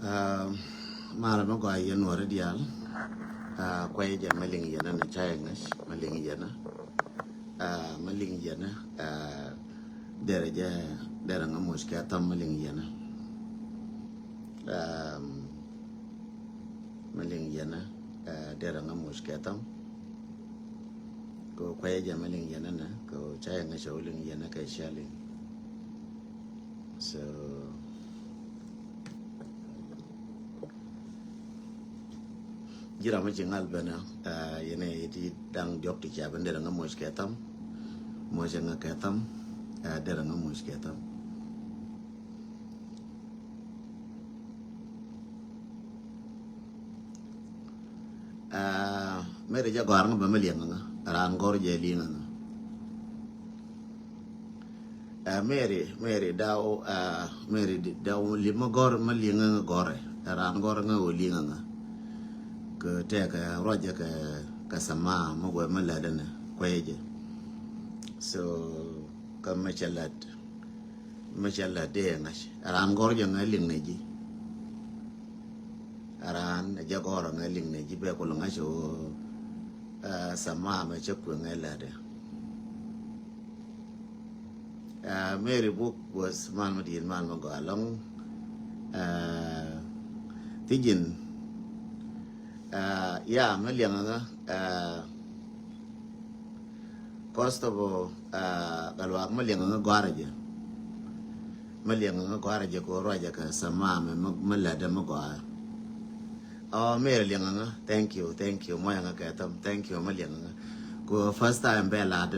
Mara ma gwa yen wara dial. Kwa ye jan maling yana na chaya ngash. Maling yana. Maling yana. Dera nga mushka tam maling yana. Maling yana. Dera nga mushka tam. Ko kwa ye jan maling yana na. Ko chaya ngash uling yana kay shaling. So jira ma jingal bana yene iti dang diop ti cha bendera nga mos ketam mos nga ketam dera nga mos ketam mere ja gar nga ba meliang nga ran gor je li nga mere daw mere daw lima gor meliang nga gore ran gor nga oli nga ke te ka roja ka sama mo go maladana kwaje so ka machalad de ngash aran gor je ngaling neji aran ja gor ngaling neji be ko ngash o sama ma chekku ngalade Mary book was man madin man go along tijin yeah, Malianga, first of all, Galwak Malianga Guaraja. Malianga Guaraja go Raja, Sama, Malada Magoa. Oh, Malianga, thank you, Moyanga Katam, thank you, Malianga. Go first time Bella,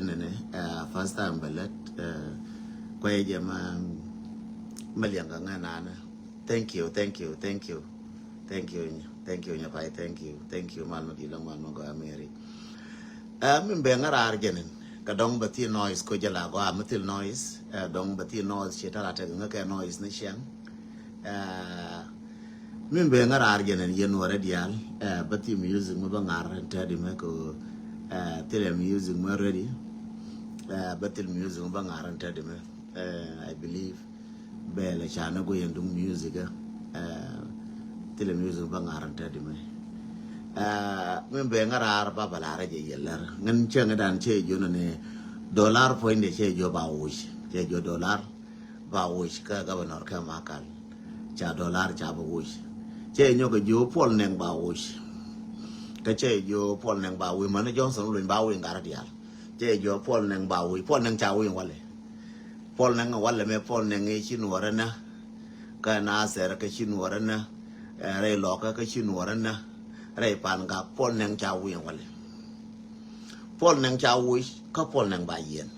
first time Bellet, Quaja Malianga Nana. Thank you, Nyapai, thank you, Malmadi Long go Mary. Bengar Argenin, Kadong Bati noise, Kojala, go Amatil noise, Dong Bati noise, Chetarata, noise, Nishan. Bengar Argenin, Yenwara Dial, Bati music, Mubangar, and Teddy Meko, Tele music, ready, Batil music, Mubangar, and Teddy I believe Bella Chanago and do music. Tele music bangaran tadi me ngara baba la raje yeller ngan chenga dan che jono ne dollar point de che jo bawush che jo dollar bawush ka governor ka makal cha dollar cha bawush che nyoga jo pol neng bawush ka che jo pol neng bawush man johnson lun bawush ngara dial che jo pol neng bawush pol neng cha wi wale pol neng wale me pol neng e chinu warana ka na ser ka chinu warana Ray Loka Kachinwarana, Ray Panga, Paul Nang Chow Wale. Paul Nang Chow wish, couple Nang by yen.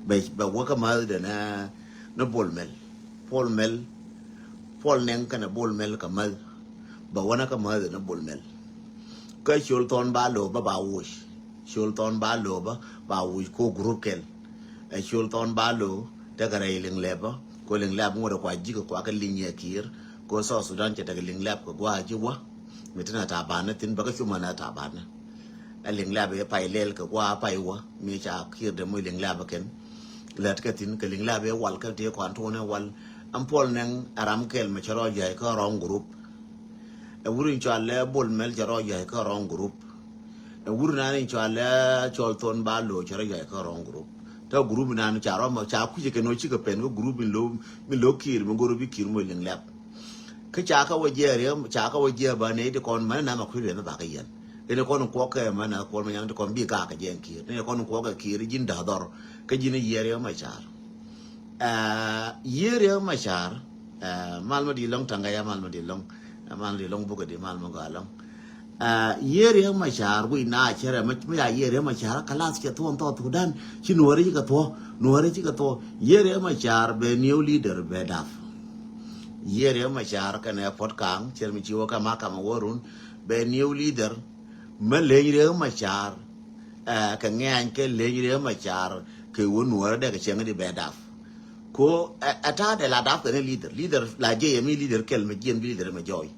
But work a mother than no bull mill. Paul Nang can a bull mill come mother, but one of a mother no bull mill. Kashulton Baloba Bawish, Shulton Baloba, Bawish co group kill. A Shulton Balo, take a railing labor, calling lab more of what Jigga Quack a linear kir. Ko so Sudan che tagling lab ko gwa jiwa mitina tabana tin baka chumana tabana aling lab e pai lel ko gwa pai wa mi cha khir de mo ling lab ken let ka tin ka ling lab e wal ka te kwan to ne wal am pol neng aram kel me charo jay ko rong group e wurin cha le bol mel charo jay ko rong group e wurin na cha le chol ton ba lo charo jay ko rong group ta group na cha ro ma cha ku je ke no chi ka pen ko group mi lo kir mo goro bi kir mo ling lab cái cha ka waje ba ne de kon man na ma khule na ba ka yen ene kon ko ka ma na kon ma yang de kon bi ka ka jen ki ne kon ko ka ki jin da dor ka jin yere ma char yere ma char mal ma di long tanga ya mal ma di long bu ka di mal ma ga long yere ma char wi na chere ma ya yere ma char kalas ke to to dan chi nuore ji ka to yere ma char be new leader be daf Yere machar kan airport kang chermi chiwo ka makama worun be new leader maleyre machar ka ngan ke leyre machar ke wonwar de ka chenga di bedaf ko ata de la daf ne leader la je yemi leader kel me jen leader me joy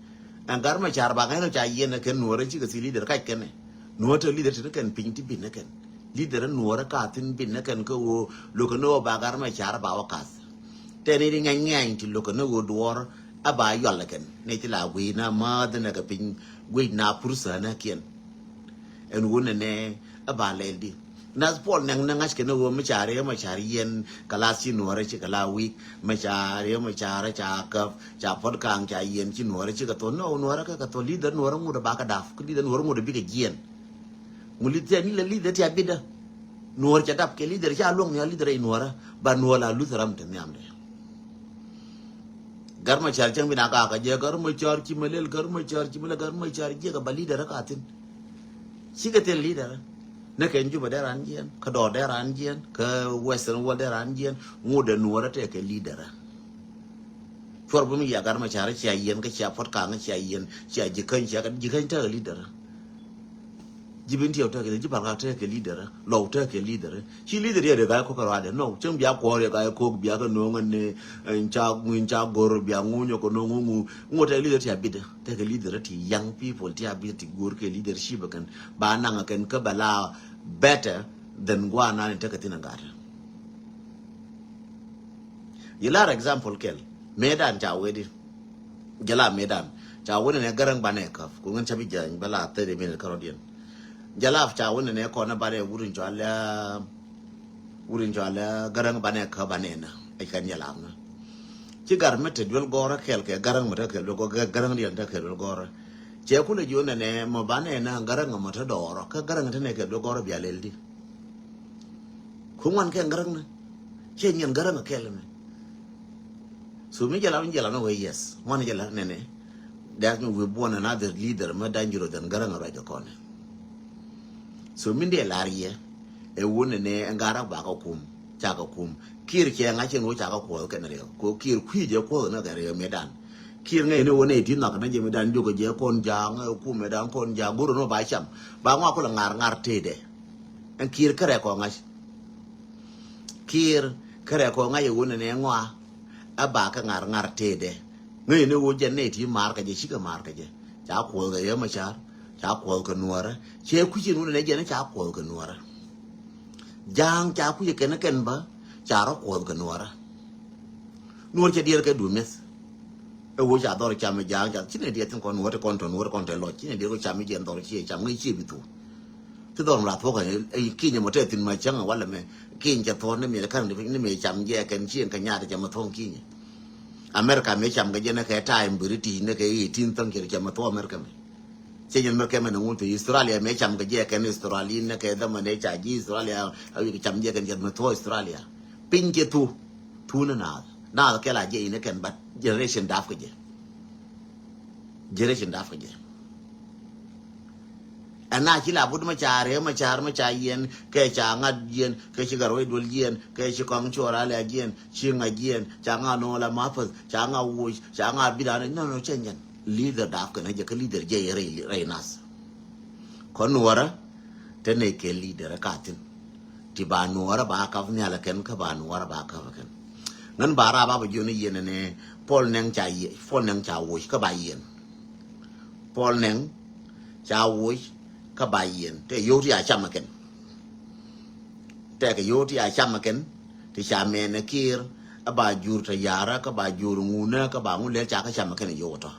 angar machar ba ngano cha yene ken nuore chi ka si leader ka ken nuoto leader tin ken ping ti bin ken leader nuore ka tin bin ken ko lo ko no ba gar machar ba wakas teni di ngang ti lo ko no duor aba yolla ken ne ti la wi na ma de na ka pin wi na pursa na kien en wona ne aba leldi nas pol nang nangas ken wo ma chare yen kala si nuore chi kala wi ma chare cha ka cha pod kang cha yen chi nuore chi ka to no nuore ka to leader nuore mu da ba ka daf ku leader nuore mu da bi ka gien mu leader ni la leader ti abida nuore cha dap ke leader cha long ya leader nuore ba nuore la lu taram te nyam de garma char chang bina ka je garma char chi malel garma char chi malel garma char je ka ba leader ka tin shi ka ten leader na ken juba da ran jien ka do da ran jien ka western world da ran jien mu da nuora te ke leader for bu mi ya garma char chi yen ka cha pot ka nga chi yen chi ji kan ta leader jibin tiyo ta ke ji ba ka ta ke leader lo ta ke leader shi leader ya ga ko ka ra de no chen bia ko re ga ko bia ka no ngane cha gor bia ngunyo ko no ngu ta leader ya bida ta ke leader ti young people ti abida ti gor ke leadership kan ba na nga ken ka bala better than gwa na ta ka tinangara yilar example kel medan cha wedi jala medan cha woni ne garang bane ka ko ngan chabi jan bala 30 minute karodian jalaf cha woni ne ko na bare wurin jala garang bane ka banena e kan yalam na ci gar mete dwel gora kel ke garang mata kel go garang dian ta kel gora je ku le jona ne mo banena garang mata doro ka garang ta ne ke do gora biya leldi ku man ke garang na che nyen garang kel me so mi jala no we yes mon jala ne that we born another leader ma dangerous than garang right corner. So minde larie e wona ne ngara ba ka kum cha ka kum kir che nga chen wo cha ka ko ke ne ko kir kwi je ko na ga re medan kir nge ne wona ti na na je medan jo ko je kon jang ku medan kon ja guru no ba cham ba ngwa ko la ngar te de en kir kare ko nga kir kare ko nga ye wona ne ngwa aba ka ngar te de nge ne wo je ne ti mar ka je shi ka mar ka je cha ko ga ye ma cha ko ka nuara che ku ji nu ne je ne cha ko ka nuara jang cha ku ye ken ba cha ro ko ka nuara nuor che dier ka du mes e wo cha do cha me jang cha chi ne die tin kon nuor kon to lo chi ne die ko cha me je do chi cha ngi chi bi tu tu do la to ka e ki ne mo te tin ma chang wa la me ki cha to ne me ka ne me cham je ken chi ka nya de ma thong ki ni America me cham ga je ne ka time briti ne ka yi tin tang ki cha ma to America me che yen mer kemen ngun te Australia me cham ga je ken Australia ne ke da mane cha ji Australia awi cham je ken je to Australia pin je tu na ke la je ne ken bat generation daf ke je ana chi la bud ma cha yen ke cha nga yen ke chi garoi dul yen ke chi kong chora la yen chi nga yen cha nga no la ma fa cha nga wu cha nga bi da no chen yen leader daf ke ne je ke leader je re nas kon nuora te ne ke leader ka tin ti ba nuora ba ka ne ala ken ka ba nuora ba ka ken nan bara ba ju ne yen ne pol neng cha wo ka ba yen pol neng cha wo ka ba yen te yo ti a chama ken te ke yo ti a chama ken ti cha me ne kir ba jur ta yara ka ba jur nguna ka ba ngule cha ka chama ken yo to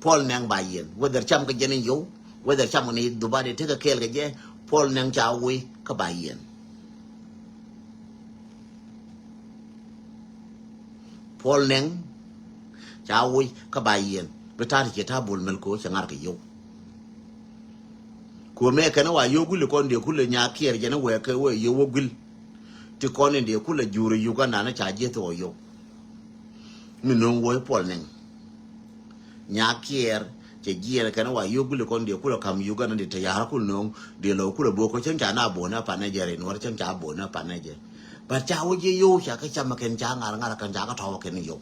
pol neng ba yen whether cham ka jenen yo whether cham ni dubade te ka kel ga je pol neng cha wo ka ba yen pol neng cha wo ka ba yen betari ke ta bol mel ko cha ngar ka yo ko me kana wa yo gule kon de kule nya kier je na we ke we yo gul ti kon de kule juru yu ga na cha je to yo mi no wo pol neng nya kier je gier kana wa yo gule kon de kule kam yu ga na de ta ya kul no de lo kule bo ko chen cha na bo na pa na je re no chen cha bo na pa na je ba cha wo je yo cha ka cha ma ken cha ngar kan cha ka tho ken yo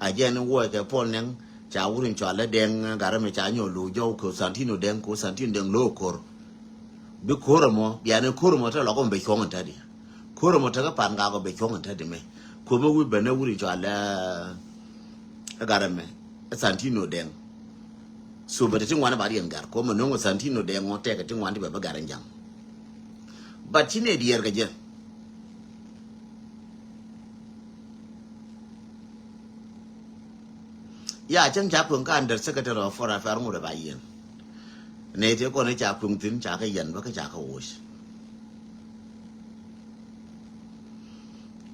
a je no wo ke pol neng cha wurin cho la deng gara me cha nyo lu jo ko santino deng lo kor bi kor mo ya ne kor mo ta lo ko be chong ta di kor mo ta ka pan ga ko be chong ta di me ko mo wi be ne wurin cho la gara me santino deng so be tin wana ba ri ngar ko mo no santino deng mo te ka tin wan di ba gara njang ba ti ne di yer ga je ya chen cha kun ka under secretary of foreign affairs ngode ba yen ne te ko ne cha kun tin cha ka yen ba ka cha ka wo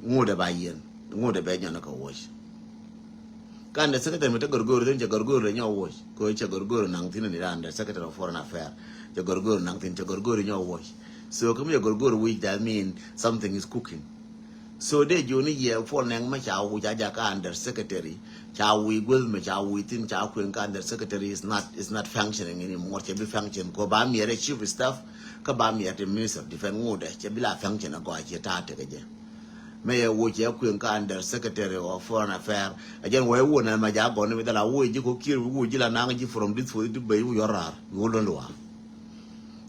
ngode ba yen ngode be nyo na ka wo ka under secretary me te gorgoro den cha gorgoro nyo wo ko cha gorgoro nang tin ni under secretary of foreign affairs cha gorgoro nang tin cha gorgoro nyo wo so come your gorgoro which that mean something is cooking. So they journey here for nang ma cha wu ja ka under secretary cha wi gul me cha wi tin cha ku ka under secretary is not functioning anymore che be function ko ba mi re chief staff ka ba mi at minister of defense ngode che bi la function ko che ta te ge me ye wo che ku ka under secretary of foreign affairs again we wo na ma ja go ne da la wo ji ko kir wo ji la na ji from this for the bay yorar wo lo lo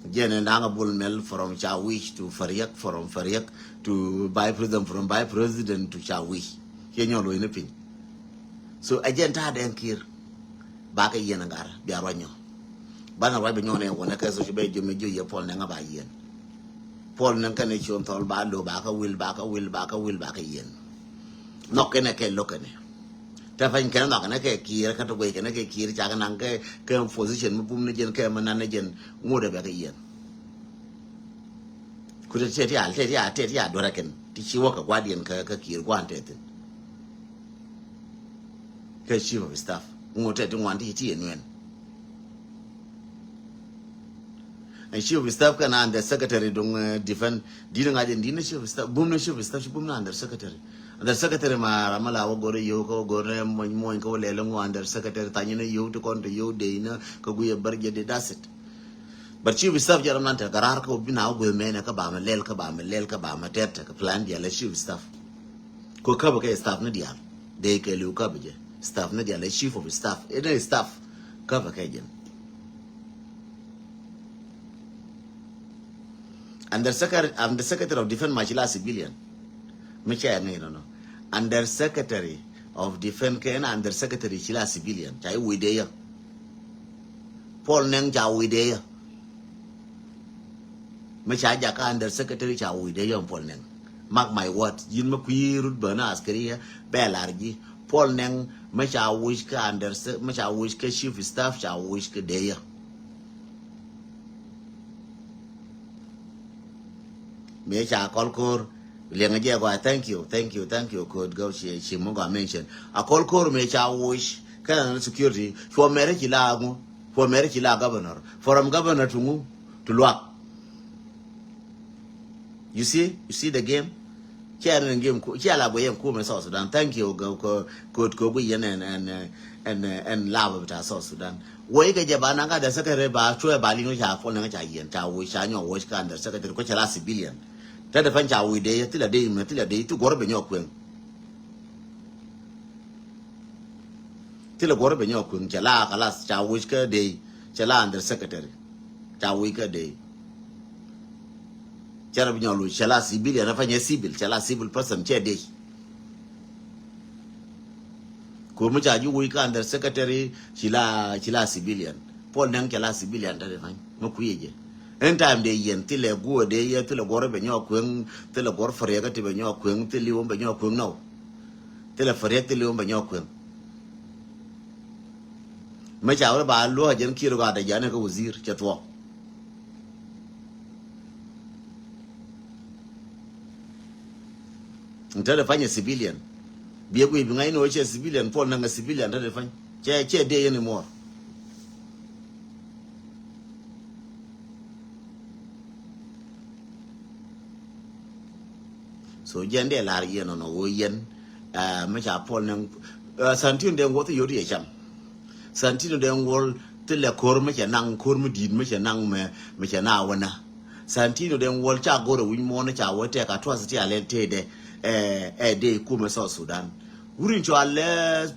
Jen Nanga Bullmel from Chawish to Fariak, from Fariak to By President, from By President to Chawish. Kenyo in a pin. So again, Tad and Kir Baka Yenagar, Biaranyo. Bana Rabinone, when a case of Bay Jimmy Paul Nanga by Yen. Paul Nankanation told Bado Baka will Baka Yen. Knock in a K look at it. Tafan can knock and a key, cut away, and a key, Chagananka, came position, Mupunijan, came and Anajan, Muda Baka Yen. Could it say, I'll tell you, I reckon. Did she walk a guardian, Kaki, wanted it? Because she of stuff, wanted to want it and when. And she of stuff can and the secretary don't defend, didn't I didn't she of stuff, boom, she of stuff, boom, under secretary. And the secretary Maramala go to Yoko, go to Moinko, Lelongo, under secretary Tanya, you to come to you, Dana, Kaguya Berger, does it. But she will serve Jaramanta, Gararko, now will men a Kabama, Lel Kabama, Teta, plan the Aleshiv stuff. Kokabaka staff Nadia, they can look up, staff Nadia, the chief of staff, it is staff, cover Kajan. And the secretary of defense, Machila civilian. No. Under secretary of defense, under secretary Chila civilian, Chai Widea. Paul Nang Cha Widea. Machajaka under secretary Cha Widea Paul Nang. Mark my word, Jin Makui, Ruth Bernas, Korea, Bellargi, Paul Nang, Macha Wishka under Macha Wishka chief staff, Cha Wishka Dea. Mecha Colcor. Thank you. Could go she Munga mention. A call core may wish can security for Merikila governor, from governor to move to Luak. You see the game? Chair game, Chala Boyam Kuma South Sudan. Thank you, good Koguyan and love of South Sudan. Wake a Jabananga, the secretary Bachua Balino for Nangachayan, Tawi Shanyo, Wishkan, the secretary Coachala civilian. Tata Pancha we day till a day to go up in your queen. Till a go up in your queen, Chala, alas, Chawishka day, Chala under secretary, Chawika day. Charabino, Chala Sibyl, and Afanya Sibyl, Chala civil person, chair day. Kurmucha, you week under secretary, Chila civilian. Paul Nang Chala civilian, no queer. Anytime they yen till a go a day till a gore ben your queen, till a gore for regati ben your queen, till you ben your queen no. Till a forget till you ben your queen. Much out about law, Jen Kiroga, the Yanaka Wazir, Chatwa. Until the find a civilian. Be a weeping, I know a civilian, Paul Nang a civilian, that find chair day anymore. So Jende Larian on a Woyen, Macha Paul Nang, Santino then what you reach him. Santino then wall till a cormach nang cormudid, Machanang Machanawana. Santino then wall cha go to win monacha, what take atrocity a lente a day Kuma South Sudan. Wouldn't you allege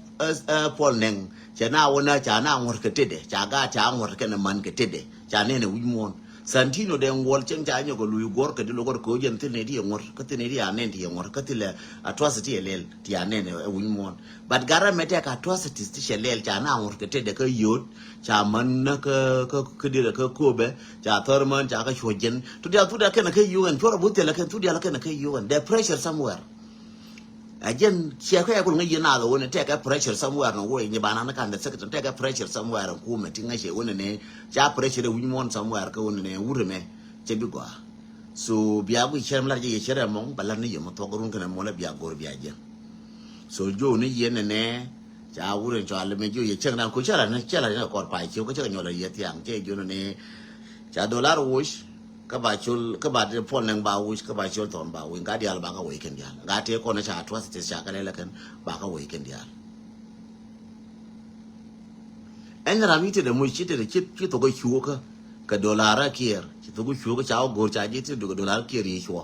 Paul Nang, Chana, Chana, work a tede, Chaga, Cham, work and a man get tede, Chanene win. Santino then wall change go Louis work at the local code and Tinity and work Catinity and Nanti and work Catilla atrocity a lel, Tianen, a win. But Gara Metek atrocities to Shalel, Chana, work at the youth, Chaman, Kudira Kobe, Chathurman, Chaka Shojan, to the Apuda can you and for a butel can to the Alakan you and their pressure somewhere. again chia ko ya ko ngi na do ne take a pressure somewhere no way ni bana na kan da secretary take a pressure somewhere ko me tinga she wona ne ja pressure we mon somewhere ko wona ne wure me che bi gwa so biya bu cherem la je cherem mon bala ni yo mo to gorun kana mo la biya gor biya je so jo ni ye ne ja wure cho ale me jo ye cheng nan ko chala na ko pa chi ko che nyola ye tiang che jo ne ja dollar wush ka ba chul ka ba de pon nang ba wush ka ba chul ton ba win ga dial ba ka we ken dial ga te ko na cha twas te cha ka le kan ba ka we ken dial en ra mi te de mu chi te de chi to go chu ka dollar kier chi to go chu ka cha go cha ji te do dollar kier yi chu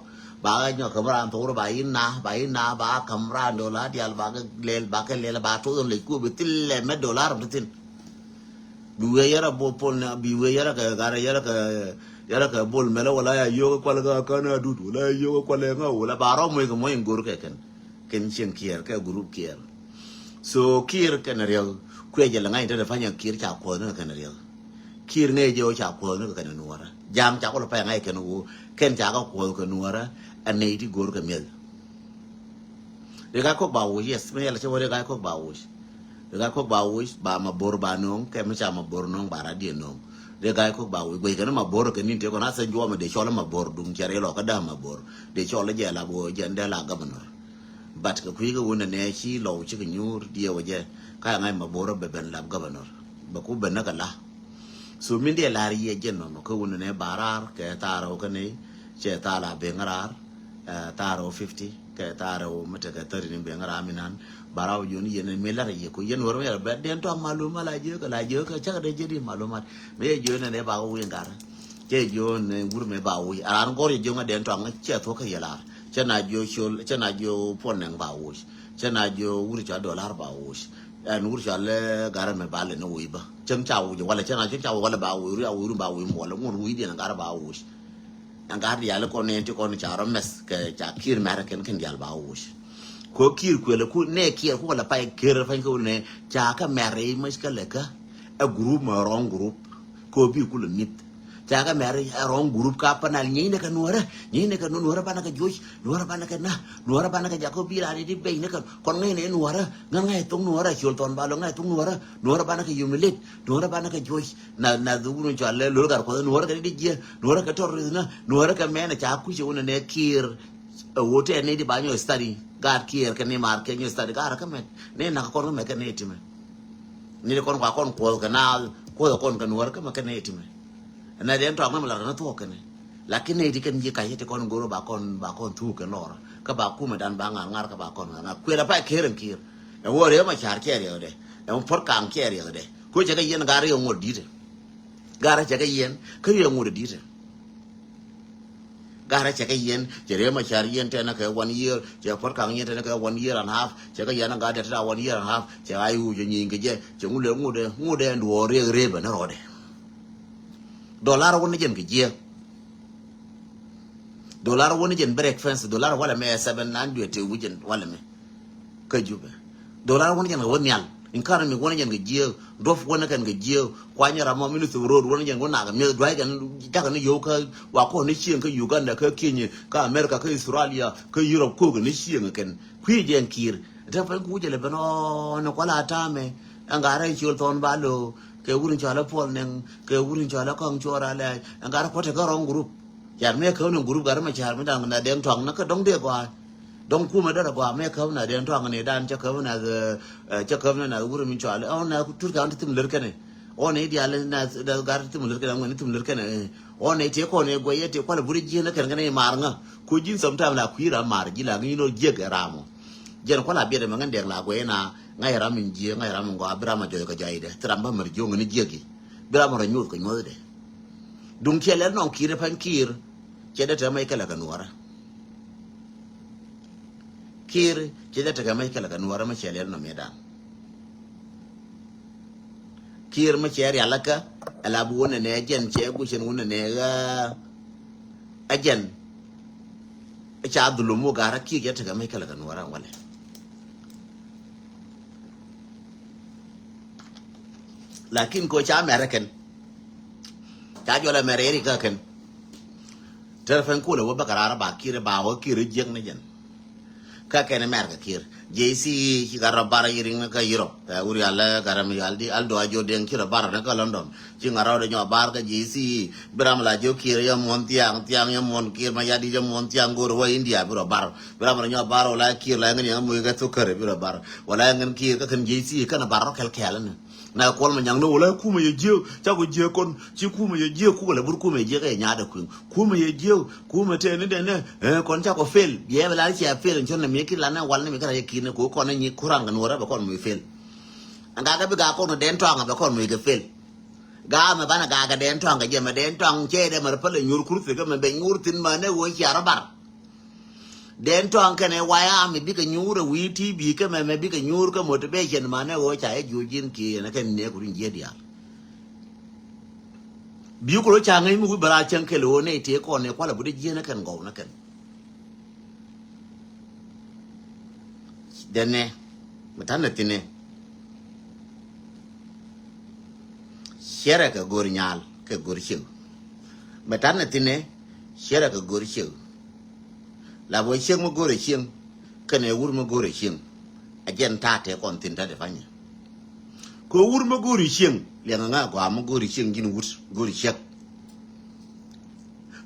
ba ga nyo ka ran to ba yin na ba kam ran dollar dial ba ka le ba to le ku bi til le me dollar tin biwe yara bo pol na biwe yara ka gara yara ka bol mela wala ya yo ko la ka na du la yo ko le nga wala baro mo ko mo ngor ke ken chen kier ka group kier so kier ken real ku je la ngai te fa nya kier cha ko na ken real kier ngai je o cha ko na ken nuara jam cha ko la pa ngai ken u ken cha ko nuara an nei ti gor ka mel de ga ko ba wo yes me la che wo de ga ko ba wo ga ko ba wo ba ma bor ba nong ke ma cha ma bor nong ba ra di nong de ga ko ba wo gwe kana ma bor ke ni te ko na se jo ma de chola ma bor dum chere lo ka da ma bor de chola je la bo je nda la governor bat ka kuiga wona ne chi lo chi nyur die wo je ka ngai ma bor be ben la governor ba ku ben na ka la so min de la ri ye je no ko wona ne barar ke taro ka ne che ta la be ngarar taro 50 ke taro mata ka tari ni be ngara minan barau yoni yen me la ye ko yen wor me be den to maluma la je ka cha de je di malumat me je ne ba wo ngara che jo ne gur me ba wo an gor je nga den to nga che to ka yela che na jo shol che na jo pon nang ba wo che na jo wuri cha dollar ba wo an wuri cha le gara me ba le no wi ba chem cha wo wala che na chem cha wala ba wo ru ba wo mo la ngur wi di na gara ba wo an gar ya le ko ne ti ko ni cha ro mes ke cha kir mer ken dial ba wo ko kir ko le ku ne kir ko la pa kir fa ko ne cha ka mere mas ka le ka a group ma wrong group ko bi ku le nit cha ka mere a wrong group ka pa na ni ne ka nuora ba na ka joy nuora ba na ka na nuora ba na ka ja ko bi la di be ne ka kon ne nuora ngai tong nuora chul ton ba lo ngai tong nuora ba na ka yumilit nuora ba na ka joy na du no cha le lo gar ko nuora ka di je nuora ka tor na nuora ka me na cha ku je una ne kir wote ne di banyo study gar kier ke ne mar ke nyo study gar ka me ne na ko me ke ne time ni ko ko kanal ko kon kan war ka me ke ne time na den to ma la na to ke ne lakini di kan ji ka yete kon goro ba kon tu ke lor ka ba ku me dan ba ngar ka ba kon ngar ku la pa keren kier e wore ma char ke re de e un por kan ke re de ko je ga yen gar yo ngodi de gar je ga yen ke yo ngodi de gara che ka yen jere ma char yen te na ka 1 year je por kang yen te na ka 1 year and half che ka yen ga de ta 1 year and half che ayu je nyin ge je che ngude ndo re ba na rode dollar woni jen ge je dollar woni jen breakfast dollar wala me 700 te wujen wala me ka jube dollar woni jen woni yal in kana mi woni jen ge je dof woni kan ge je kwanya rama ministry road woni jen wona ga me dwai gan daga ni yo ka wa ko ni chien ka Uganda ka Kenya ka America ka Australia ka Europe ko ga ni chien ken kwi jen kir da fa ku je le bano no kwala tame angara chul ton balo ke wurin chala pol nen ke wurin chala kang chora le angara ko te ka rong group yar me ka no group gar ma char me dang na den tong na ka dong de kwa dong ku ma da kwa me ka na den tong ne dan cha ka na cha ka na wurin min chala on na tur ka antum ler kane on e dia le na da gar tum ler kane ngani tum ler kane on e te ko ne go ye te ko la buri ji na kan ne mar nga ko jin sometime la kuira mar ji la ngi no je ga ramo jen ko la bi de mangan de la go na ngai ramin ji ngai ramin go abrama jo ka jaide tramba mar jo ngani jegi brama ra nyut ko nyode dum kele non kire pan kir ke da ta mai kala kanuara kir ke da ta mai kala kanuara ma kele no medan kir ma kere alaka alabu wona ne jen che gushin wona ne ga ajen cha dulumu gara ki ke ta mai kala kanuara wala lakin ko cha American cha jo la America kan telefon ko le wa bakara ba kire ba wa kire jeng ne jen ka ken America kir JC ki gara bara yiring ka Europe uri ala garam yaldi aldo ajo den kira bara na ka London ci ngaro de nyo bar ka JC bram la jo kir ya mon tiang ya mon kir ma yadi ya mon tiang gor wa India biro bar bram la nyo bar la kir la ngani mu ga to kare biro bar wala ngan kir ka kan JC kana bar kel kel na kol ma nyang no wala kuma ye je ta ko je kon ci kuma ye je ku la bur kuma ye ga nya da ku kuma ye je kuma te ne de ne kon ta ko fel ye la ci a fel chon na me ki la na wal ne me ka ye ki ne ko kon ni kurang kan wora ba kon mu fel anga ga bi ga ko no den to anga ba kon mu ga fel ga ma bana ga den to anga je ma den to ang che de ma pa le nyur kur se ga ma be nyur tin ma ne wo ci ara bar den to an kane waya mi bika nyura witi bi ka me bika nyur ka motivation mane wo cha e jujin ki na kan ne kurin je dia bi ko lo cha ngai mu bara chan ke lo ne te ko ne kwala bu de je na kan go na kan dene mutana tine shera ka gor nyal ka gor chiu mutana tine shera ka gor chiu la boy chieng mo gore chieng kane wur mo gore chieng ajen tate kon tin tade fanya ko wur mo gore chieng le nga ko am gore chieng gin wur gore chieng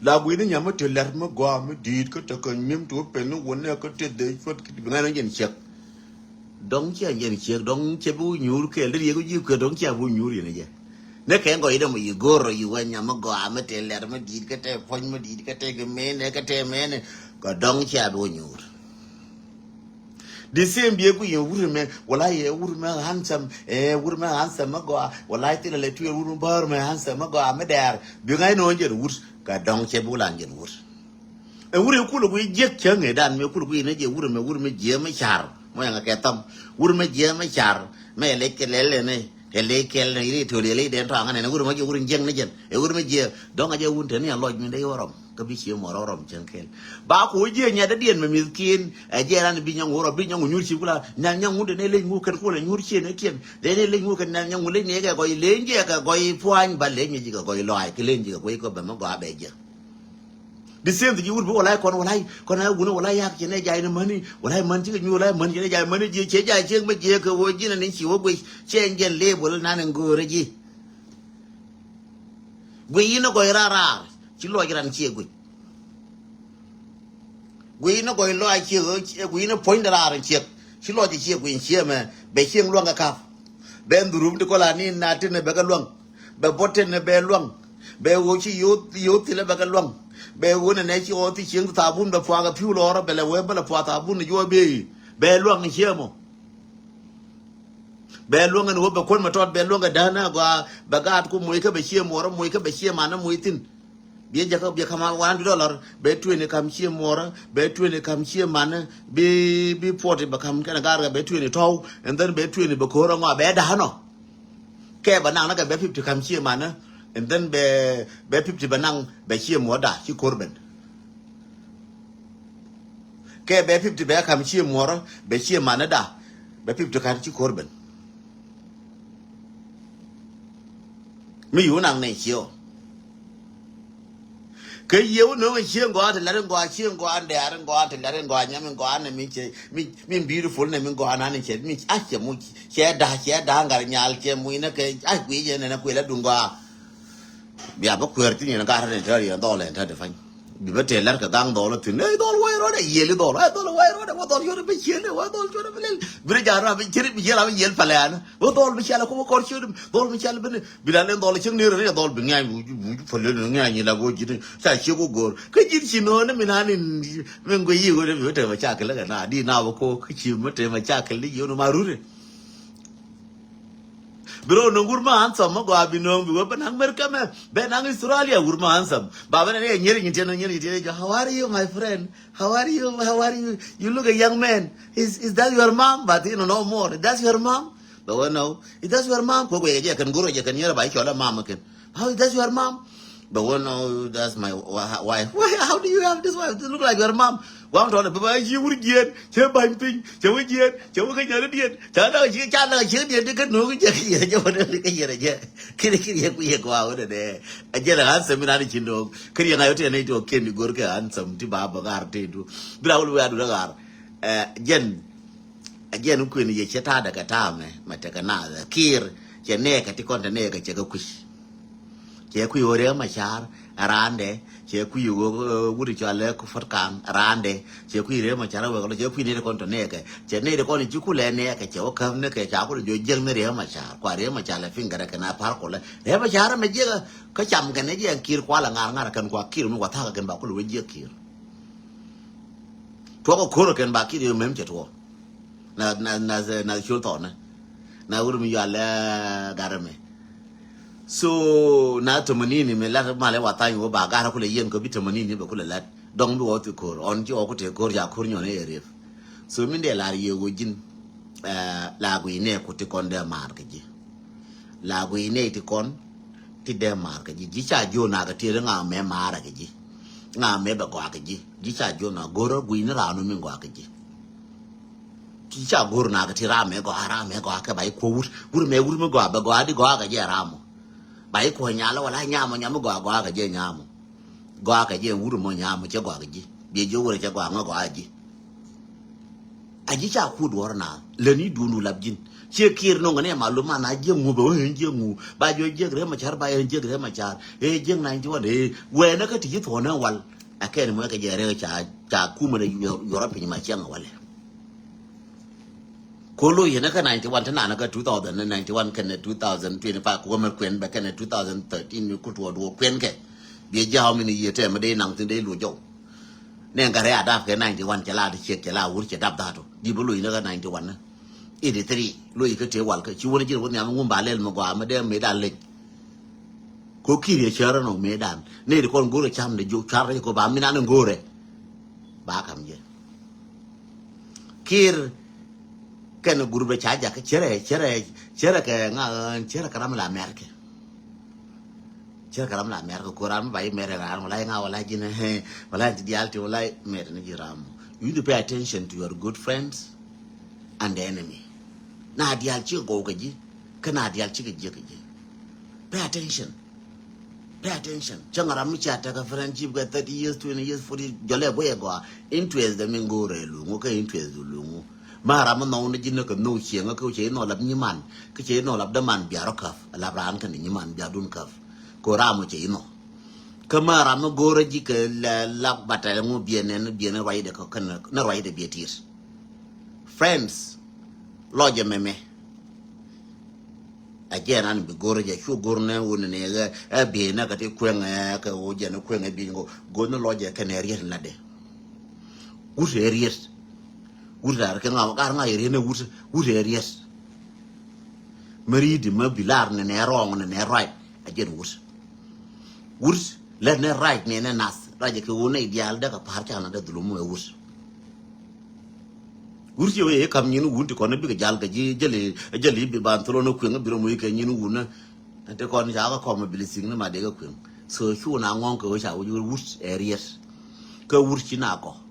la boy ne nyama to lar mo go am dit ko to ko mim to pe no wona ko te de fot ki nga na gen chieng dong chi gen chieng dong che bu nyur ke le ye ko ji ko dong cha bu nyur ye ne je ne ke ngo ida mo yi goro yi wanya mo go am te lar mo dit ko te fon mo dit ko te ge me ne ko te me ne ko dong cha do nyur the same be ku yin wuri me wala ye wuri me handsome wuri me handsome go wala ti le tu wuri bar me handsome go am der bi ngai no njer wur ka dong che bulan njer wur wuri ku lu je chenge dan me ku lu ne je wuri me je me char mo yang ka tam wuri me je me char me le ke le ne ke le ke le ri to le den to ngane wuri me je wuri jeng ne jen wuri me je dong aje wun te ne loj mi de yorom ka bi chi mo rom chen kel ba ko je nya da dien me miskin je ran bi nyang woro bi nyang nyur chi kula na nyang ngunde ne le ngu kan ko le nyur chi ne kien de ne le ngu kan na nyang le ne ga go le nge ga go puan ba le nge ga go lo ai ke le nge go ko ba ma go be je the same thing you would wala kon na guna wala ya ke ne jai ne mani wala man chi nyu wala man ke ne jai mani je che jai che me je ko wo ji na ne chi wo gwe che ngen le bol na ne ngo re ji gwe yin go ra chi lo jiran chi gwe gwe no go lo ai chi gwe no point ra ran chi chi lo ji chi gwe chi me be chieng luang ka ben durum de ko la ni na tin ne be ka luang be boten ne be luang be wo chi yo ti le be ka luang be wo ne chi o ti chieng ta bun be fa ga piu lo ra be le we be le fa ta bun yo be luang ni chi mo be luang ne wo be kon ma tot be luang ga dana ga ba ga ku mo ka be chi mo ra mo ka be chi ma na mo tin bien jaka bi kama $1 be tuene kam chie mora be tuene kam chie man bi poti ba kam kana garga be tuene taw and then be tuene be ko ronga be da no ke banang na ga be 50 kam chie man and then be 50 banang be chie moda chi korben ke be 50 be kam chie mora be chie man da be 50 kan chi korben mi yu nang ne chio ke yew no chieng go ate laren go chieng go ande aren go ate laren go nyam go ane mi beautiful ne mi go ana ne che mi ache mu che da ngar nyal che mu ne ke ai gwi je ne na kwela dunga bia ba kwerti ne ga ne tari do le ta de fan bi ba te lar ka gang do lo tin ne do wai ro de yeli do lo wai ro de wo do yo be chele wo do yo de bel bi ja ra bi chiri bi jela bi yel palana wo do bi chala ko ko chiri do bi chala ben bi la len do le ching ne re do bi ngai bu fole ne ngai ni la go ji sa chi go gor ke ji chi no ne mi na ni men go yi go de bi te ma cha ke la na di na ko chi ma te ma cha ke li yo no ma ru re bro no gurma handsome go abi no bi ban hang merka me ben hang Australia gurma handsome baba ne nyeri nyeri how are you my friend how are you you look a young man is that your mom but you know no more that's your mom but no is that your mom ko je kan guro je kan yera ba chola mama kan how is that your mom but no that's my wife how do you have this wife to look like your mom quang thọ là baba chi wuri gen che ban pin che wuri gen che wuri nya dien cha da chi dien de kan no ke je je wa de ke je je kiri ku ye kwa wa de a je la han sem na ni chindo kiri nga yote ne to ken gor ke han sem ti baba gar te du bra ul wa du gar jen jen ku ni ye cheta daga tame mataka na kir che ne ka ti kon ne ka che ka kush che ku yore ma char arande che ku yu wuri chale ku fatkan arande che ku yore ma char wa ko che ku ni kon to ne ka che ne de kon ji ku le ne ka che o kam ne ka cha ku jo jeng ne re ma char kwa re ma char la fingara ka na par ko le re ma char me je ka cham ka ne je kir kwa la ngar kan kwa kir mu kwa ta ka ba ku lu je kir to ko ko kan ba kir mem che to na shul to na wuri mi ya la garame so na to manini me la ma le wata yo ba gara kule yen ko bi to manini be kule lat dong bi wotu ko on ji o ko te ko ja ko nyo ne ref so min de la ye go jin la go ine ko te kon de mar ke ji la go ine ti kon ti de mar ke ji cha jo na ga ti nga me mar ke ji nga me be ko ke ji cha jo na goro gu ine ra no min go ke ji cha goro na ga ti ra me go ka ba ko wur me me go ba go adi go ga je ra mo bai ko nyala wala nyamo nyamo go ga je nyamo go ga je wuru mo nyamo che go ga ji be je wure che go ngo aji cha ku do na le ni dunu labjin che kir no ngane maluma na je mu be hen je mu ba jo je gre ma char ba hen je gre ma char je na ji wa de we na ka ti to na wal aken mo ka je re cha ku mo de Europe ni ma chen wale Kolo yena ka 91 tana na ka 2091 kan 2025 ko ma kwen ba kan 2013 ni ku to do kwen ke bi jaw mi ni yete ma de nang tin de lu jo ne ga re ada ke 91 chala de che chala wur che dab da to di bu lu na ka 91 na 83 lu ke te wal ka chi wona ji wona ya ngum ba le ma gwa ma de me dan le ko kiri chara no me dan ne de kon gore cham de jo chara ko ba mi na ngore ba kam je kir cái nó guru becha ja ke chere ke nga chere karam la merke chere karam la merke ko ram bai mere ran wala nga wala jine wala di alti wala mere ni jiram you need to pay attention to your good friends and the enemy na di alti go gaji kana di alti gaji pay attention changara mi cha ta ka friendship ga 30 years 20 years 40 jole boye go interest de mingore lu ngo ka interest lu ngo mà mà nó chỉ nó cần nuôi chiếng cái chế nó lập như màn cái chế nó lập đâm màn bia róc caf lập ra ăn cái như màn bia đun caf cô ra một chế nó mà nó gore chỉ cái lập bát là ngô bia nó vậy để có cái nó vậy để bia tiệt friends lo cho mẹ again anh bị gore giờ chú gore này uốn này cái bia nó cái quen cái ô giờ nó quen cái bia go nó lo cho cái này riết là để u riết Urda ke ngaw kar nga yere ne wure ries maridi ma bilar ne wrong ne right ajen wurs le ne right ne nas raje ke wona ideal da ka par cha na da dulumu e wurs yo e kam nyinu wunti ko ne bi jal ga ji jeli bi ban tro no kwen bi ro mu ke nyinu wuna ante ko ni ja ka ko mobilising ne ma de ga kwen so chu na ngon ko cha wurs e ries ka wurs na ko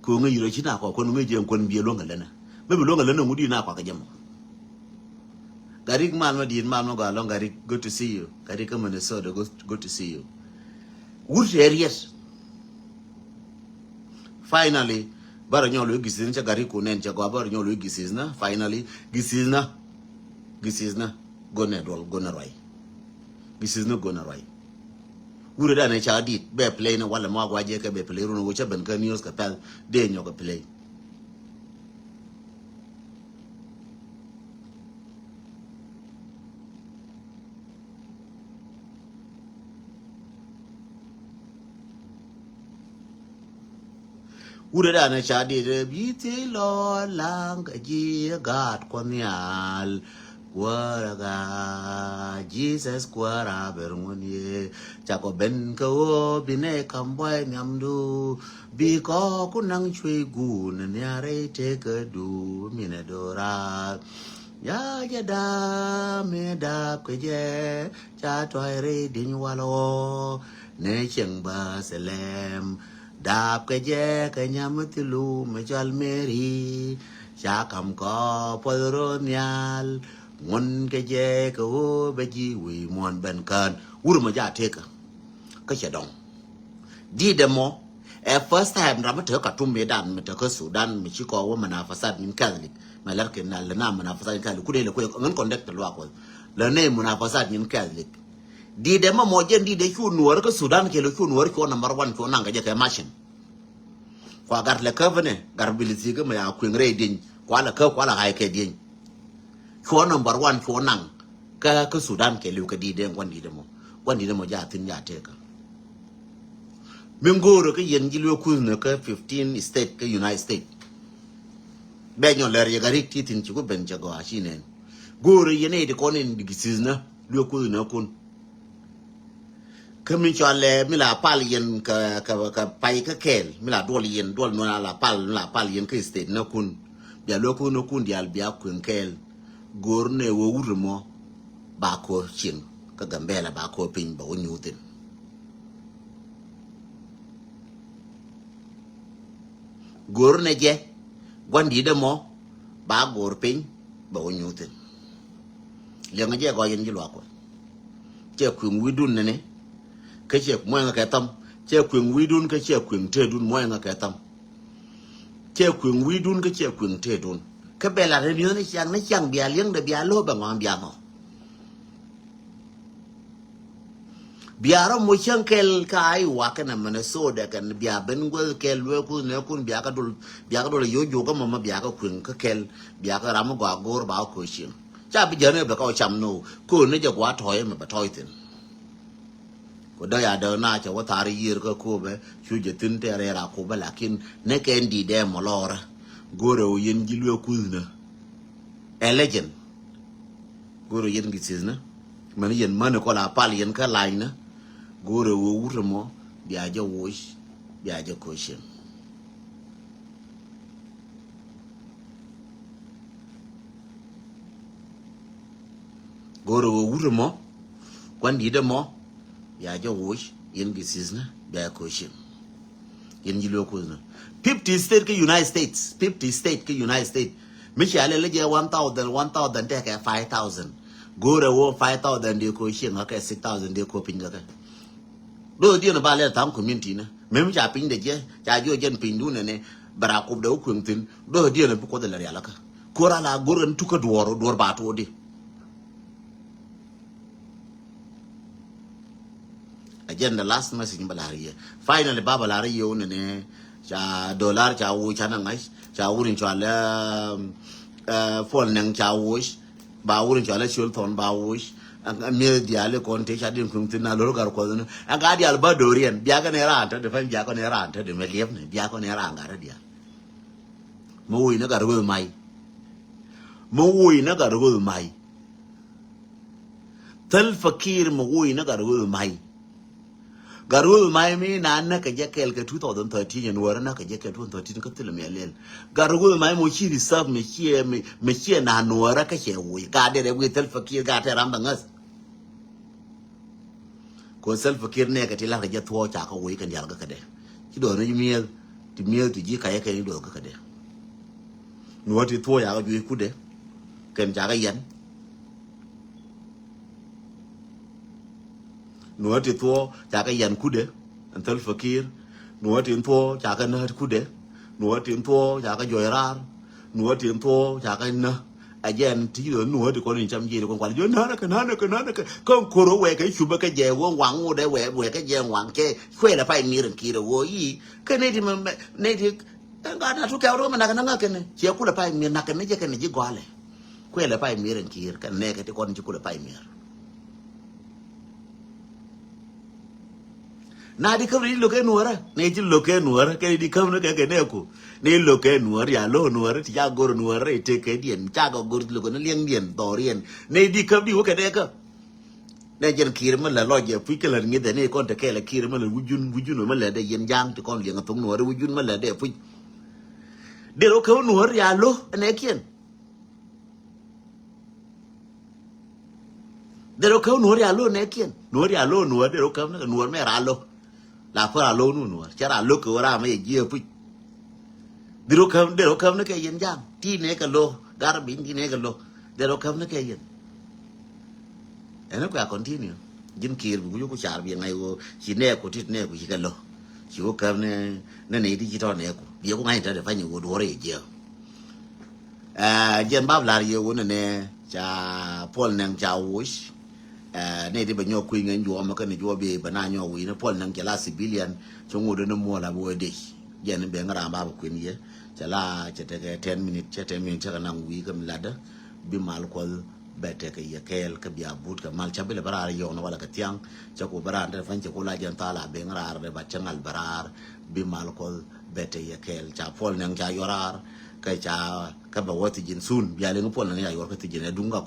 ko ngi yiro china ko ngi je kon bi lo ngala na be lo ngala na ngudi na kwa ka jamo garik man ma din man no ga lo garik good to see you garik ka Minnesota good to see you wood areas finally bara nyolo gisin cha garik ko nen cha go bara nyolo gisizna finally gisizna gone rai gisizna gone rai wure da ne cha dit be play na wala ma gwa je ka be play ru no cha ben ka news ka pel de nyo ka play wure da ne cha dit bi ti lo lang ji gat ko nyal Waraga Jesus kwara berngoni chako ben ko bine kamboy nyamdu bi ko kunang chui gun nyare te kedu minedora ya jada me da kje cha toy re din walo ne cheng ba selem da kje kanyamtilu mejal meri cha kam ko podronial ngon ke je ko be ji wi mon ben kan wur ma ja te ka che dong di de mo first time ramat ka tum medan meta ka Sudan mi chiko wa manafasat min Catholic malar ke na lana manafasat Catholic kude le ko ngan conduct lo ko le ne manafasat min Catholic di de ma mojen di de chu nuor ka Sudan ke lo chu nuor ko number 1 ko nanga je ka machine kwa gar le ka vene gar bilisi ga ma ya ku ngre din kwa la ka kwa la hay ke din ko number 1 ko nang ka Sudan ke lu ka di de ngwan di de mo ja tin ya te ka Mingoro ke yen gilwe kuzne ke 15 state ke United States. Benyo ler ye garik titin chuko benja go ashinen. Goro yene de konen digisizna lwe kuzne kun. Kemin chale mila pal yen ka pai ka kel mila dol yen dol no la pal yen ke state na kun. Bia lo kun no kun dial bia kun kel. Goro ne wo urmo ba ko chin ka gambela ba ko pin ba wonyutin. Gor ne je gwandi de mo ba gor pin ba wonyutin le nga je go yen jilwa ko che kwin widun ne ke che mo nga ka tam che kwin widun ke che kwin te dun mo nga ka tam che kwin widun ke che kwin te dun ke bela re ni ne chang bia lieng de bia lo ba ngam bia mo biara mo chankel kai wa kana Minnesota kan bia ben gol kel we ku ne kun bia ka dul yo ka mama bia ka kun ka kel bia ka ram gwa gor ba ko shin cha bi jane ba ka cham no ku ne je gwa toy ma ba toy tin ko da ya da na cha wa tari yir ka ko be chu je tin te re ra ko ba lakin ne ken di de mo lora gore o yen gilwe ku na legend gore yen gitsizna man yen man ko la pal yen ka laina gore wo urmo biaje wosh biaje koshin gore wo urmo kwandi de mo biaje wosh yen gisizna biaje koshin yen jilo ko na 50 state ke United States 50 state ke United States michi ale leje 1000 te ka 5000 gore wo 5000 de koshin ka 6000 de ko pinga ka do dia na bale tam community na mem ja pin de je ja jo jen pin du ne bara ko de ku tin do dia na ko de la yala ka ko ra la goran tuka dor ba to de again the last message balariye finally baba lariye ne cha dollar cha wu cha na ngai cha wurin cha la fon nang cha wu ba wurin cha la shul ton ba wu me diale konte cha din kun tin na lo gar ko no aga di alba dorian bia ga ne ra ta de fa bia ko ne ra ta de me liep ne bia ko ne ra ngara dia mo wi na gar go mai tal fakir mo wi na gar go mai garul mai mi na na ka je kel ke 2013 en wora na ka je ke 2013 ka tele me lel garul mai mo chi reserve me chi na nora ka che wi ga de wi tal fakir ga ta ram bangas ko sel fakir ne ka tila ga to cha ka wi kan yar ga ka de ki do ne miel ti ji ka ye ka ni do ka de no ti to ya ga ju ku de ken ja ga yan nuo ti to cha ka yan kude antal fakir nuo ti to cha ka na kude nuo ti to cha ka joirar nuo ti to cha ka na ajen ti do nuo ti ko ni cham ji ko kwal jo na ka ko koro we ka shuba ka je wo wang wo de we ka je wang ke kwe la pai mi ren ki ro wo yi ka ne ti ga na tu ka ro ma na ka na ka ne che ku la pai mi na ka ne je ka ne ji gwale kwe la pai mi ren ki ka ne ka ti ko ni ku la pai mi na di kam ni lo ke nuora ne ji lo ke nuora ke di kam no ke ne ko ne lo ke nuora ya lo nuora ti ya gor nuora te ke dien cha go gor lo ko ne lien dien to rien ne di kam di wo ke ne ka ne jen kir ma la lo je fu ke la ngi de ne kon te ke la kir ma la wujun ma la de yen jang ti kon lien to nuora wujun ma la de fu de ro ko nuora ya lo ne kien de ro ko nuora ya lo ne kien nuora ya lo nuora de ro kam ne nuora me ra lo la fa lo nu nuor chara lo ko ra ma ye pu de ro kam ne ke yen jam ti ne ka lo gar bin ti ne ka lo de ro kam ne ke yen ene ko continue jin kir bu ko char bi ngai wo chi ne ko tit ne ko chi ka lo chiếu cầm này này đi chỉ to này cũng ngay tới để phải nhiều đồ đấy chứ dân bắp là nhiều này cha Paul nang cha wish này thì bây giờ quy ngân vô mà cái này vô bị bên anh vô nó Paul nang là civilian trong ngôi nó mua là vô đi dân bên cái làm bao quy nhé chả là chỉ cái 10 minutes cái năng quý cái là đó bị mal qua bete cái yakel cái bia bút cái mal chabe le barar yo na wala cái tiang cho cô barar để phanh cho cô la dân ta là bên rar để bắt changal barar bị mal qua bete yakel cha Paul nang cha yorar cái cha cái bảo vật tiền sun bia lên cái Paul nang yor cái tiền đúng cả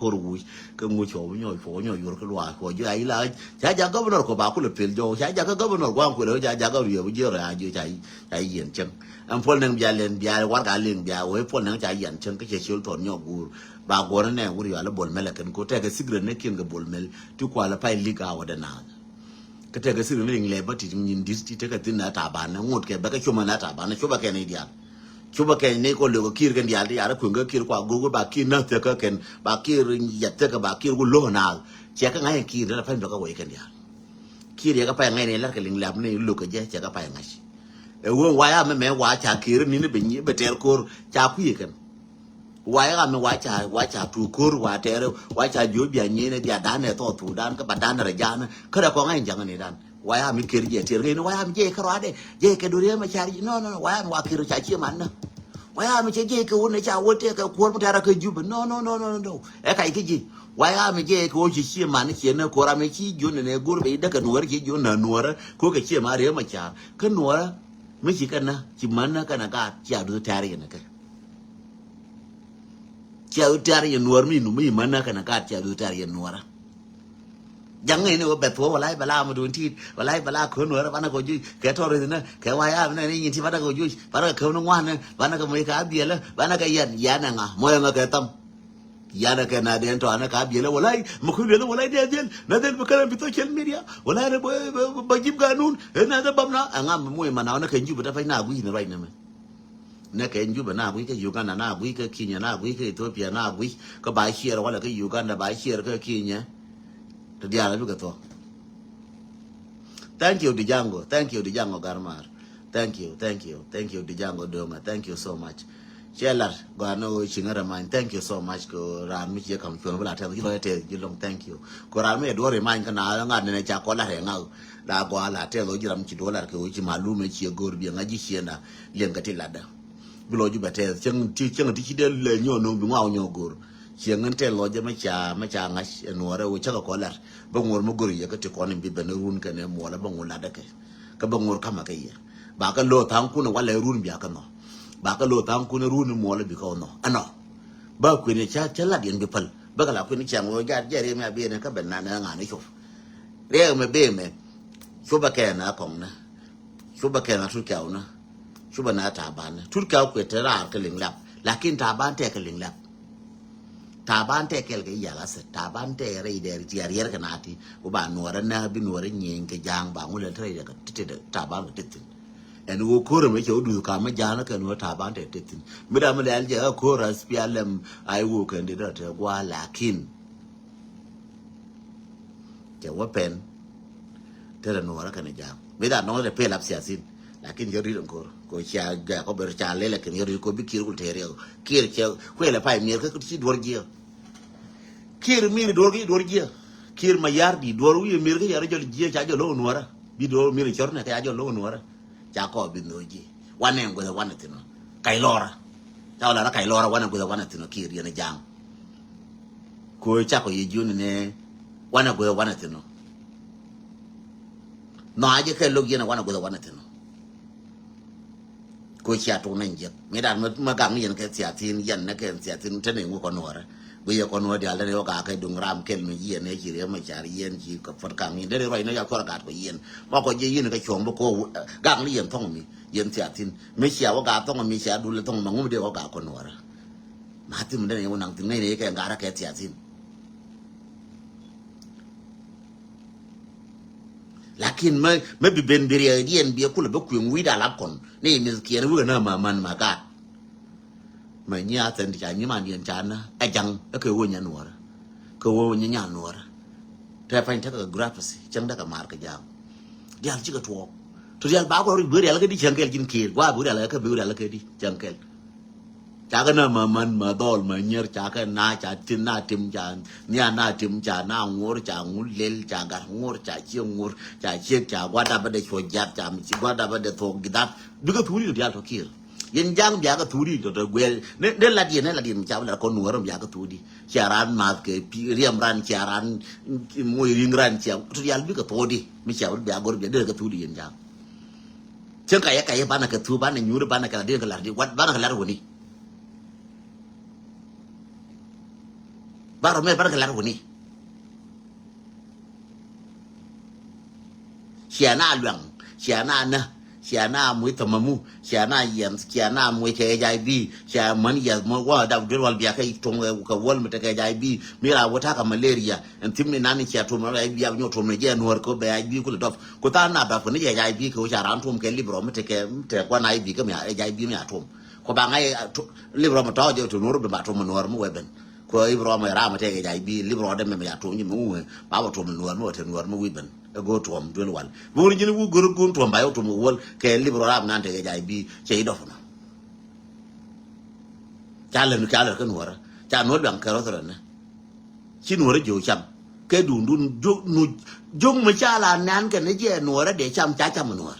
call vui cái ngôi chỗ nhồi phố nhồi yor cái loa của dưới ấy là cha cha có bên ko ba ko le pel jo cha cha có bên ko ko le cha cha có điều bây giờ là dưới chạy hiện chân anh Paul nang bia lên bia war cả lên bia với Paul nang chạy hiện chân cái chiều thon nhọ gur ba gora ne gur ya la bol mel kan ko te cái sigre ne kin ga bol mel tu kwa la pai liga wa da na cái te cái sigre ne ngle ba ti nyin dis ti te ka tin na ta ba na ngot ke ba ka chuma na ta ba na chuba ke ne dia chuba ke ne ko le ko kir kan dia ya ra kun ga kir kwa go ba kir na te ka ken ba kir ya te ka ba kir go lo na che ka ngai kir la fa ndo ka wo kan dia kir ya ka pa ngai ne la ka ling lam ne lu ka je che ka pa ngai e wo wa ya me wa cha kir ni ne be ni be ter ko cha ku yi kan why am why cha tu kur wa tere why cha jo bia ni ne dia dan ne to tu dan ka badan ra jana ka da ko ngai jang ne dan why am kir je tere ne why am je ka ra de je ke dure ma cha no why am wa kir cha chi man na why am je ke wo ne cha wo te ka ko ta ra ka ju no e kai ke ji why am je ko chi man ke ne ko ra me chi ju ne gur be da ka nuwar chi ju na nuwar ko ka chi ma re ma cha ka nuwar me chi ka na chi man na ka na ka cha du tare ne ka chia utari ya nuar mi numi mana kana ka chia utari ya nuara jangan ini obat tua walai bala amadunti walai bala ko nuara bana ko ju ke tore na ke waya na ni nti bana ko ju bana ko no ngwan bana ko mai ka biela bana ka yan yana nga moya nga ka tam yana ka na den to ana ka biela walai mu ku biela walai den na den bakara bi social media walai na ba jib ganun na da bamna anga mu mana na kan ju ba fa na gu ni right na na cái anh chú bên nào quý cái Uganda nào quý cái Kenya nào quý cái Ethiopia nào quý cái bài share hoặc là cái Uganda bài share cái Kenya thì dia là biết cái to thank you Django Garmar thank you Django Donga thank you so much Chelar gano chingara man thank you so much ko ran mi che kam chon bla ta ji lo te ji long thank you ko ran me do re man kana nga ne cha ko la re nga la ko la te lo ji ram chi do la ke ji malu me chi gor bi nga ji chiena len ka ti la da bilo ju bete chang ti de le nyo no bi ngao nyo gor chieng te lo je ma cha nga no re u cha ko lar ba ngor mo gor ye ka ti ko ni bi ben run ka ne mo la ba ngor la da ke ka ba ngor kama ke ye ba ka lo tang ku no wala run bi aka no ba ka lo tang ku no run mo la bi ko no ano ba ku ni cha la dien bi pal ba ka la ku ni chang wo ga je re ma bi ne ka ben na nga ni chof re me be me so ba ke na kong na so ba ke na su ka na chuba na taban turka ku tera ka linglap lakin taban te ka linglap taban te kel ga yala se taban te re de yer ka nati u ba nuora na bi nuora nyen ke jang ba ngule tre ka tite taban titin en wo ko re me ke du ka ma jana ka no taban te titin mi da ma le alje ko ras pi alem ai wo ka ndi da te gwa lakin ke wa pen te da nuora ka ne jang mi da no le pe lap siasin lakin yo ridon ko cha ga ko ber cha le lakin yo ko bi kir ko tere kir che ko le pa mi ko ci dor gi kir mi dor gi kir ma yar di dor wi mi ko yar jol gi cha jol no wara bi dor mi chor na ka jol no wara cha ko bi no gi wane ngo da wane tino kai lora cha la kai lora wane ngo da wane tino kir yana jang ko cha ko yi jun ne wane ngo da wane tino no aje ke lo gi na wane ngo da wane tino ko chia to nan je me dan ma gang yen ke sia tin yen na ke sia tin te ne ngo ko no ra bu ye ko no dia le yo ka kel me yen ne ji re ma char yen ji ko far kang ni de roi no ya ko ga ko yen ma ko je yen ka chom ko gang yen thong mi yen sia tin me sia wa ga thong mi sia du le thong ma ngum de ko ga ko no ra ma tin de ne wo nang tin ne ke ga ra ke sia tin lakin me bi ben biri dien bi ko le ba ku wi da la kon ni mi ki ru na ma man ma ka ma nya tan ja ni man yen chan na a jang a ke wo nya no ra ko wo nya no ra ta fa ta ka graphics chang da ka mar ka ja ya chi ka to to real ba ko bu real ke di changkel jin kir wa bu real ke bu real ke di changkel cha ka na ma dol ma nyer cha ka na cha tin na tim cha nya na tim cha na ngor cha ngul lel cha gar ngor cha chi ngor cha chi cha wa da ba de cho jat cha mi wa da ba de to gidat du ka thuri real to kir yen jang bia ka thuri to gwel ne la di cha la ko nuor bia ka thuri charan ma ke riam ran charan moy ring ran cha to real bi ka to di mi cha bia gor bia de ka thuri yen jang chen ka ya ba na ka thu ba na nyur ba na ka de ka la di wat ba na ka la woni ba ro me ba ka la woni siana luang siana na siana muy tamamu siana yen siana muy ke jai bi sia man ya mo wa da de wal bia kai to ka wol me te ke jai bi mira wata ka malaria en timni nani sia to ma ai bia nyo to me je nor ko be ai bi ku dof ko ta na da ko ni jai bi ko ja ran tum ke libro me te kwa na ai bi ka me ai jai bi me atum ko ba ngai libro mo to je to nor be ba to mo nor mo weben ko libro mo ra me te ke jai bi libro de me atum ni mu ba ba to mo nor mo te nor mo weben go to am dun wal bu ni wu gor gun to mbayo to mo wol ke libro ram nan te jay bi che do na chala nu chala kan wara cha no dang ka ro na chin wara jo cham ke dun jo nu jong ma chala nan ke ne je no ra de cham cha cham no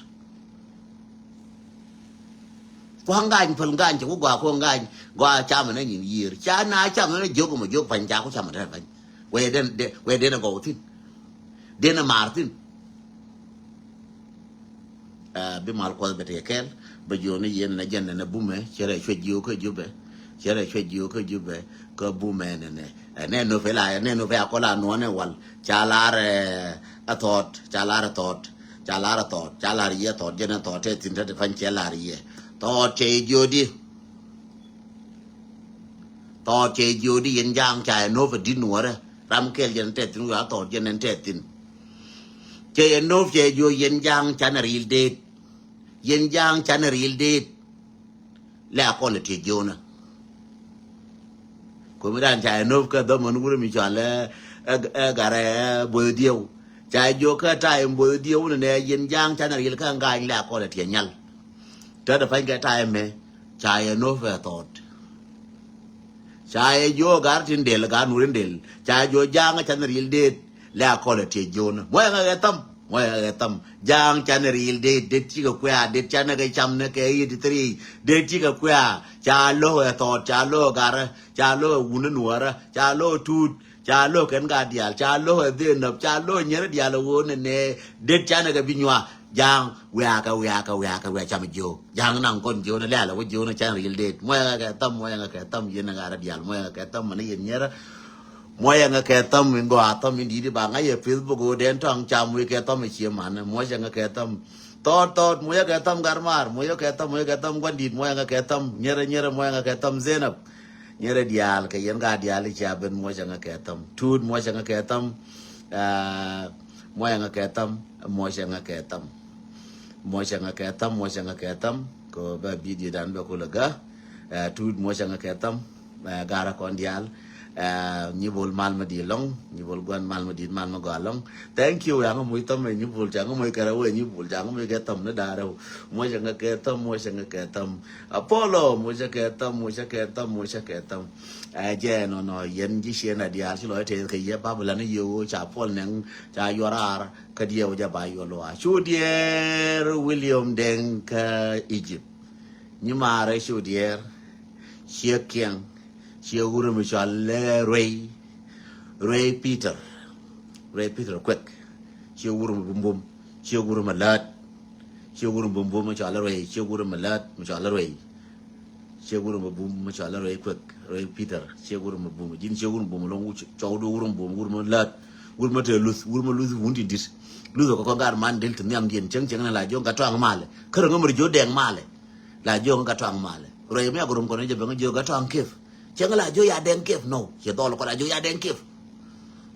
ko ngan phul ngan chu gwa ko ngan gwa cha ma ne yin yir cha na cham ne jo ko mo jo pan cha ko cham ra ban we den go tin dena martin bi mal ko bete kel ba joni yen na jenne na bume chere chwejiu ko jube ko bume ne no fe ko la no ne wal chalare atot chalare ye tot jena tot te tin te fan chalare ye tot che jodi yen jang cha no fe dinore ram kel jen te tin wa tot jenen te tin che no che yo yen jang chanaril de la ko le ti jona ko mi dan cha no ka do mon guru mi chale gare bo dio cha yo ka tai bo dio ne yen jang chanaril ka ngai la ko le ti nyal ta da fa ga tai me cha no ve tot cha yo gar tin del ga nurin del cha yo jang chanaril de la ko le ti jona mo ga tam jang chanaril de ti ko kwa de chana ga cham ne ke yi tri de ti ko kwa cha lo to cha lo gar cha lo un nuora cha lo tu cha lo ken ga dial cha lo de no cha lo nyer dial wo ne de chana ga binwa jang wa ka cham jo jang nang kon jo ne la wo jo ne chanaril de mo ga tam yen ga dial mo ga tam ne yen nyer moya nga ke tam min go atam min di ba nga ye Facebook go den tang cham wi ke tam chi man moya nga ke tam tot moya ke tam garmar moya ke tam gondit moya nga ke tam nyere moya nga ke tam zenab nyere dial ke yen ga dial cha ben moya nga ke tam tud moya nga ke tam moya nga ke tam ko ba bi di dan ba ko laga tud moya nga ke tam gara kon dial nyibol mal ma di long nyibol gwan mal ma di mal ma galong thank you yang mo itam nyibol jang mo kara we nyibol jang mo ke tam na daro mo jang ke tam apollo mo jang ke tam je no yen ji she na dia si lo te ke ye ba bla ne yo cha pol nang cha yorar ka dia ja ba yo lo a chu dier William Denk Egypt nyimare chu dier shekiang chia guru mi chale Ray Peter quick chia guru bum chia guru malat chia guru bum mi chale Ray chia guru malat mi chale Ray chia guru bum mi chale Ray quick Ray Peter chia guru bum jin chia guru bum long chaw do guru bum guru malat guru mate lus wundi dis lus ko ngar man del tin yam dien cheng na la jo ga tang male kar ngam jo deng male la jo ga tang male Ray mi guru ko ne je ba jo ga tang kef chẳng là jo ya den kef no che to lo ko la jo ya den kef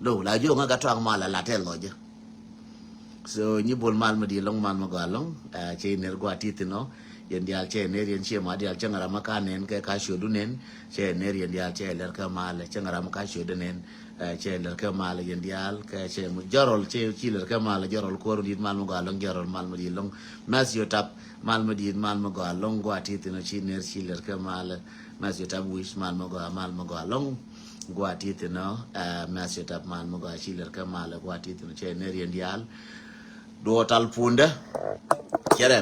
lo la jo nga ga tang mala la tel lo je so ni bol mal ma di long mal ma ga long che ner gwa ti no yen dial che ne yen che ma dial changara maka nen ke ka shodu nen che ne yen dial che ler ka mal changara maka shodu nen che ler ka mal yen dial ke che jarol che chi ler ka mal jarol ko ri mal mo ga long jarol mal mo di long mas yo tap mal mo di mal mo ga long gwa ti no chi ner chi ler ka mal mas yo tap wish mal mo ga long gwa ti no mas yo tap mal mo ga chi ler ka mal gwa ti no che ne yen dial do tal punda kere